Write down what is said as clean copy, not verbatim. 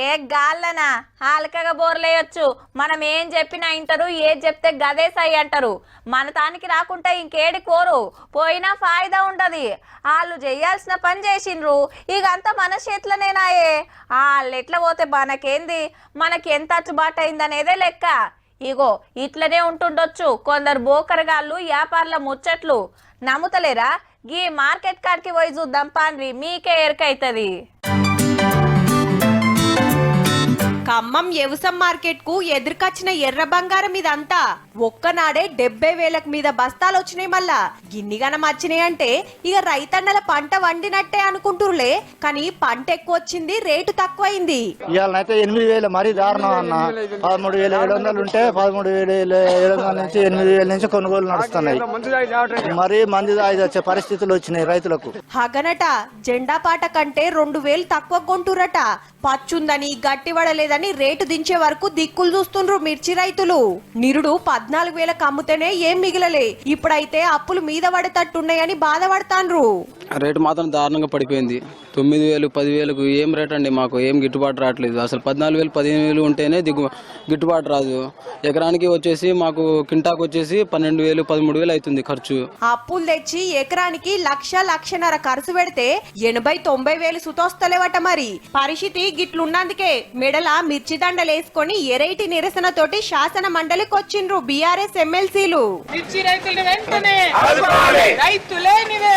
ఏ గాల్లనా హాల్కగా బోర్లేయొచ్చు. మనం ఏం చెప్పినా ఇంటారు, ఏది చెప్తే గదే సై అంటారు. మన తానికి రాకుంటే ఇంకేడి కోరు పోయినా ఫాయిదా ఉండదు. వాళ్ళు చేయాల్సిన పని చేసిండ్రు, ఇకంతా మన చేతిలోనేనాయే. వాళ్ళు ఎట్లా పోతే మనకేంది, మనకి ఎంత అచ్చుబాటు అయిందనేదే లెక్క. ఇగో ఇట్లనే ఉంటుండొచ్చు కొందరు బోకరగాళ్ళు వ్యాపారుల ముచ్చట్లు. నమ్ముతలేరా? గీ మార్కెట్ కాడికి పోయి చూద్దాం పాండ్రి, మీకే ఎరకైతది. ఖమ్మం వ్యవసాయ మార్కెట్ కు ఎదురుకొచ్చిన ఎర్ర బంగారం ఇదంతా ఒక్కనాడే 70,000 మీద బస్తాలు వచ్చినాయి. మళ్ళా గిన్నిగనం వచ్చినాయి అంటే ఇక రైతన్నల పంట వండినట్టే అనుకుంటురులే, కానీ పంట ఎక్కువ వచ్చింది, రేటు తక్కువైంది. ఇవాళనైతే 8,000 మరీ దారుణం అన్న. 13,700 ఉంటే 13,700 నుంచి 8,000 నుంచి కొనుగోలు నడుస్తున్నాయి. మరీ మంది వచ్చే పరిస్థితులు వచ్చినాయి రైతులకు. హగనట జెండా పాట కంటే 2,000 తక్కువ కొంటురట. పచ్చుందని గట్టిపడలేదని రేటు దించే వరకు దిక్కులు చూస్తుండ్రు మిర్చి రైతులు. నిరుడు 14,000 అమ్ముతేనే ఏం మిగిలలే, ఇప్పుడైతే అప్పులు మీద పడేటట్టున్నాయని బాధపడతాండ్రు. రేటు మాత్రం దారుణంగా పడిపోయింది. 9,000 10,000కు ఏం రేట్ అండి, మాకు ఏం గిట్టుబాటు రావట్లేదు. అసలు 14,000 15,000 ఉంటేనే గిట్టుబాటు రాదు. ఎకరానికి వచ్చేసి మాకు కింటాకు వచ్చేసి 12,000 13,000 అవుతుంది ఖర్చు. అప్పులు తెచ్చి ఎకరానికి 1,00,000 ఖర్చు పెడితే 80-90 వేలు సుతోస్తలేవట. మరి పరిస్థితి గిట్లున్నందుకే మెడల మిర్చి దండలేసుకొని ఎరైటి నిరసన తోటి శాసన మండలికి వచ్చిండ్రు బీఆర్ఎస్ ఎమ్మెల్సీలు. మిర్చి రైతులు వెంటనే రైతులేనివే